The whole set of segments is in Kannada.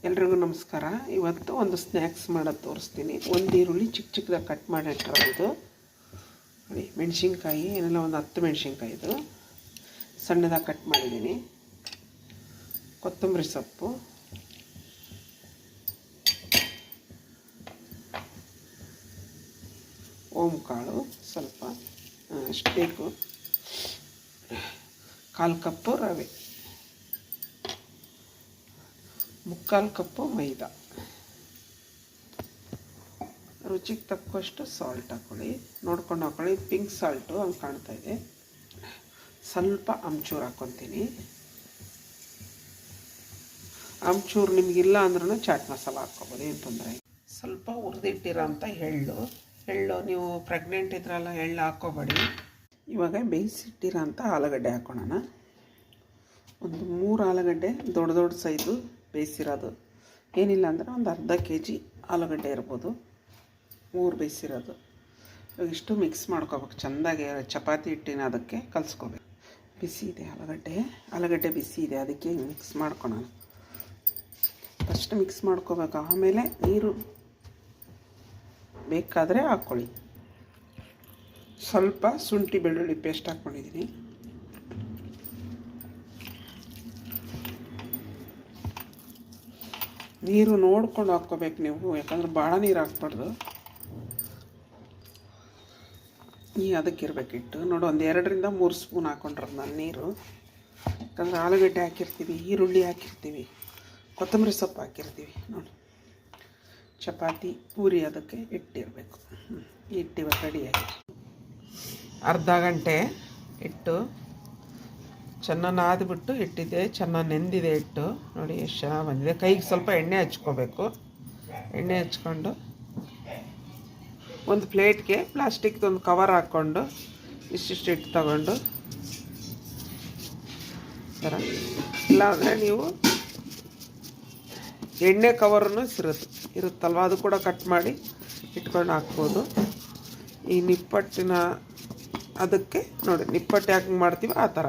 ಎಲ್ರಿಗೂ ನಮಸ್ಕಾರ. ಇವತ್ತು ಒಂದು ಸ್ನ್ಯಾಕ್ಸ್ ಮಾಡೋದು ತೋರಿಸ್ತೀನಿ. ಒಂದು ಈರುಳ್ಳಿ ಚಿಕ್ಕ ಚಿಕ್ಕದಾಗಿ ಕಟ್ ಮಾಡಿ ಇಟ್ಟಿರೋದು ನೋಡಿ. ಮೆಣಸಿನ್ಕಾಯಿ ಏನೆಲ್ಲ ಒಂದು 10 ಮೆಣಸಿನ್ಕಾಯಿ ಇದು ಸಣ್ಣದಾಗಿ ಕಟ್ ಮಾಡಿದ್ದೀನಿ. ಕೊತ್ತಂಬರಿ ಸೊಪ್ಪು, ಓಂ ಕಾಳು ಸ್ವಲ್ಪ ಅಷ್ಟು ಬೇಕು, 1/4 ಕಪ್ಪು ರವೆ, 3/4 ಕಪ್ಪು ಮೈದಾ, ರುಚಿಗೆ ತಕ್ಕಷ್ಟು ಸಾಲ್ಟ್ ಹಾಕ್ಕೊಳ್ಳಿ, ನೋಡ್ಕೊಂಡು ಹಾಕ್ಕೊಳ್ಳಿ. ಪಿಂಕ್ ಸಾಲ್ಟು ಹಂಗೆ ಕಾಣ್ತಾ ಇದೆ. ಸ್ವಲ್ಪ ಆಮ್ಚೂರು ಹಾಕ್ಕೊತೀನಿ. ಆಮ್ಚೂರು ನಿಮಗಿಲ್ಲ ಅಂದ್ರೂ ಚಾಟ್ ಮಸಾಲ ಹಾಕ್ಕೊಬೋದು, ಏನು ತೊಂದರೆ. ಸ್ವಲ್ಪ ಹುರಿದಿಟ್ಟಿರೋಂಥ ಎಳ್ಳು ನೀವು ಪ್ರೆಗ್ನೆಂಟ್ ಇದ್ರಲ್ಲ ಎಳ್ಳು ಹಾಕ್ಕೋಬೇಡಿ. ಇವಾಗ ಬೇಯಿಸಿಟ್ಟಿರೋಂಥ ಆಲೂಗಡ್ಡೆ ಹಾಕ್ಕೊಳ್ಳೋಣ. ಒಂದು 3 ಆಲೂಗಡ್ಡೆ ದೊಡ್ಡ ಸೈಜು ಬೇಯಿಸಿರೋದು, ಏನಿಲ್ಲ ಅಂದರೆ ಒಂದು ಅರ್ಧ kg ಆಲೂಗಡ್ಡೆ ಇರ್ಬೋದು. 3 ಬೇಯಿಸಿರೋದು. ಇವಾಗ ಇಷ್ಟು ಮಿಕ್ಸ್ ಮಾಡ್ಕೋಬೇಕು ಚೆಂದಾಗಿ. ಚಪಾತಿ ಹಿಟ್ಟಿನ ಅದಕ್ಕೆ ಕಲಿಸ್ಕೋಬೇಕು. ಬಿಸಿ ಇದೆ ಆಲೂಗಡ್ಡೆ ಬಿಸಿ ಇದೆ, ಅದಕ್ಕೆ ಮಿಕ್ಸ್ ಮಾಡ್ಕೊಳೋಣ. ಫಸ್ಟ್ ಮಿಕ್ಸ್ ಮಾಡ್ಕೋಬೇಕು, ಆಮೇಲೆ ನೀರು ಬೇಕಾದರೆ ಹಾಕ್ಕೊಳ್ಳಿ. ಸ್ವಲ್ಪ ಶುಂಠಿ ಬೆಳ್ಳುಳ್ಳಿ ಪೇಸ್ಟ್ ಹಾಕ್ಕೊಂಡಿದ್ದೀನಿ. ನೀರು ನೋಡ್ಕೊಂಡು ಹಾಕ್ಕೋಬೇಕು ನೀವು, ಯಾಕಂದ್ರೆ ಭಾಳ ನೀರು ಹಾಕ್ಬಾರ್ದು. ಅದಕ್ಕಿರ್ಬೇಕು ಹಿಟ್ಟು ನೋಡು. ಒಂದು 2ರಿಂದ 3 ಸ್ಪೂನ್ ಹಾಕ್ಕೊಂಡ್ರದ್ದು ನಾನು ನೀರು. ಯಾಕಂದ್ರೆ ಆಲೂಗಡ್ಡೆ ಹಾಕಿರ್ತೀವಿ, ಈರುಳ್ಳಿ ಹಾಕಿರ್ತೀವಿ, ಕೊತ್ತಂಬರಿ ಸೊಪ್ಪು ಹಾಕಿರ್ತೀವಿ ನೋಡಿ. ಚಪಾತಿ ಪೂರಿ ಅದಕ್ಕೆ ಇಟ್ಟಿರಬೇಕು. ಹಿಟ್ಟಿವ ರೆಡಿಯಾಗಿ ಅರ್ಧ ಗಂಟೆ ಇಟ್ಟು ಚೆನ್ನಾಗಿ ನಾದ್ಬಿಟ್ಟು ಇಟ್ಟಿದ್ದೆ. ಚೆನ್ನಾಗಿ ನೆಂದಿದೆ ಹಿಟ್ಟು ನೋಡಿ, ಎಷ್ಟು ಚೆನ್ನಾಗಿ ಬಂದಿದೆ. ಕೈಗೆ ಸ್ವಲ್ಪ ಎಣ್ಣೆ ಹಚ್ಕೋಬೇಕು. ಎಣ್ಣೆ ಹಚ್ಕೊಂಡು ಒಂದು ಪ್ಲೇಟ್ಗೆ ಪ್ಲಾಸ್ಟಿಕ್ದು ಒಂದು ಕವರ್ ಹಾಕ್ಕೊಂಡು ಇಷ್ಟಿಷ್ಟು ಹಿಟ್ಟು ತಗೊಂಡು ಥರ, ಇಲ್ಲಾಂದರೆ ನೀವು ಎಣ್ಣೆ ಕವರನ್ನು ಇರುತ್ತಲ್ವ, ಅದು ಕೂಡ ಕಟ್ ಮಾಡಿ ಇಟ್ಕೊಂಡು ಹಾಕ್ಬೋದು. ಈ ನಿಪ್ಪಟ್ಟಿನ ಅದಕ್ಕೆ ನೋಡಿ, ನಿಪ್ಪಟ್ಟು ಯಾಕೆ ಮಾಡ್ತೀವಿ ಆ ಥರ.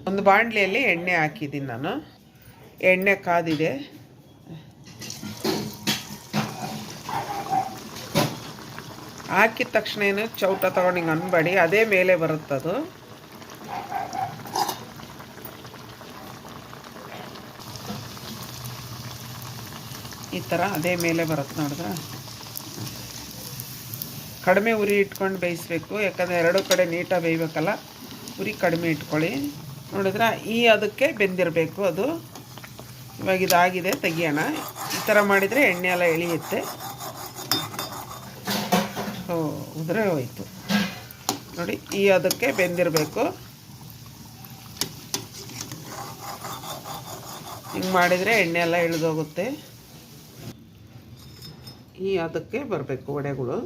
ಒಂದು ಬಾಣಲೆಯಲ್ಲಿ ಎಣ್ಣೆ ಹಾಕಿದ್ದೀನಿ ನಾನು. ಎಣ್ಣೆ ಕಾದಿದೆ. ಹಾಕಿದ ತಕ್ಷಣ ಏನು ಚೌಟ ತಗೊಂಡು ಹಿಂಗೆ ಅನ್ಬೇಡಿ, ಅದೇ ಮೇಲೆ ಬರುತ್ತದು. ಈ ಥರ ಅದೇ ಮೇಲೆ ಬರುತ್ತೆ ನೋಡಿದ್ರೆ. ಕಡಿಮೆ ಉರಿ ಇಟ್ಕೊಂಡು ಬೇಯಿಸ್ಬೇಕು, ಯಾಕಂದರೆ 2 ಕಡೆ ನೀಟಾಗಿ ಬೇಯಬೇಕಲ್ಲ. ಉರಿ ಕಡಿಮೆ ಇಟ್ಕೊಳ್ಳಿ. ನೋಡಿದ್ರೆ ಅದಕ್ಕೆ ಬೆಂದಿರಬೇಕು ಅದು. ಇವಾಗ ಇದಾಗಿದೆ, ತೆಗಿಯೋಣ. ಈ ಥರ ಮಾಡಿದರೆ ಎಣ್ಣೆ ಎಲ್ಲ ಎಳೆಯುತ್ತೆ. ಉದುರೇ ಹೋಯ್ತು ನೋಡಿ. ಅದಕ್ಕೆ ಬೆಂದಿರಬೇಕು. ಹಿಂಗೆ ಮಾಡಿದರೆ ಎಣ್ಣೆ ಎಲ್ಲ ಇಳಿದೋಗುತ್ತೆ. ಅದಕ್ಕೆ ಬರಬೇಕು ವಡೆಗಳು.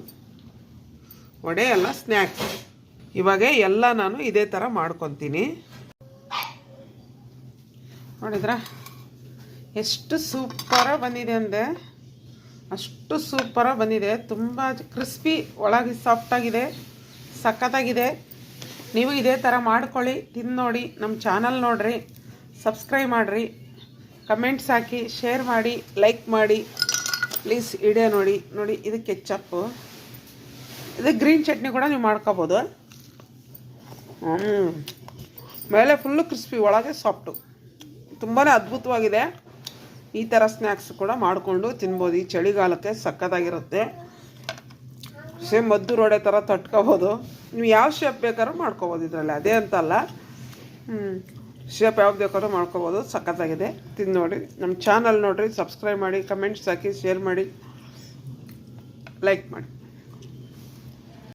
ವಡೆ ಎಲ್ಲ ಸ್ನ್ಯಾಕ್ಸ್. ಇವಾಗ ಎಲ್ಲ ನಾನು ಇದೇ ಥರ ಮಾಡ್ಕೊತೀನಿ. ನೋಡಿದ್ರಾ ಎಷ್ಟು ಸೂಪರಾಗಿ ಬಂದಿದೆ ಅಂದರೆ ಅಷ್ಟು ಸೂಪರಾಗಿ ಬಂದಿದೆ. ತುಂಬ ಕ್ರಿಸ್ಪಿ, ಒಳಗೆ ಸಾಫ್ಟಾಗಿದೆ, ಸಖತ್ತಾಗಿದೆ. ನೀವು ಇದೇ ಥರ ಮಾಡ್ಕೊಳ್ಳಿ, ತಿಂದು ನೋಡಿ. ನಮ್ಮ ಚಾನಲ್ ನೋಡಿರಿ, ಸಬ್ಸ್ಕ್ರೈಬ್ ಮಾಡಿರಿ, ಕಮೆಂಟ್ಸ್ ಹಾಕಿ, ಶೇರ್ ಮಾಡಿ, ಲೈಕ್ ಮಾಡಿ ಪ್ಲೀಸ್. ವಿಡಿಯೋ ನೋಡಿ. ಇದು ಕೆಚ್ಚಪ್ಪು, ಇದು ಗ್ರೀನ್ ಚಟ್ನಿ ಕೂಡ ನೀವು ಮಾಡ್ಕೋಬೋದು. ಮೇಲೆ ಫುಲ್ಲು ಕ್ರಿಸ್ಪಿ, ಒಳಗೆ ಸಾಫ್ಟು, ತುಂಬಾ ಅದ್ಭುತವಾಗಿದೆ. ಈ ಥರ ಸ್ನ್ಯಾಕ್ಸ್ ಕೂಡ ಮಾಡಿಕೊಂಡು ತಿನ್ಬೋದು. ಈ ಚಳಿಗಾಲಕ್ಕೆ ಸಖತ್ತಾಗಿರುತ್ತೆ. ಸೇಮ್ ಮದ್ದೂರು ವಡೆ ಥರ ತಟ್ಕೋಬೋದು. ನೀವು ಯಾವ ಶೇಪ್ ಬೇಕಾದ್ರೂ ಮಾಡ್ಕೋಬೋದು ಇದರಲ್ಲಿ, ಅದೇ ಅಂತಲ್ಲ. ಶೇಪ್ ಯಾವ್ದು ಬೇಕಾದ್ರೂ ಮಾಡ್ಕೋಬೋದು. ಸಖತ್ತಾಗಿದೆ, ತಿಂದು ನೋಡಿ. ನಮ್ಮ ಚಾನಲ್ ನೋಡಿರಿ, ಸಬ್ಸ್ಕ್ರೈಬ್ ಮಾಡಿ, ಕಮೆಂಟ್ಸ್ ಹಾಕಿ, ಶೇರ್ ಮಾಡಿ, ಲೈಕ್ ಮಾಡಿ.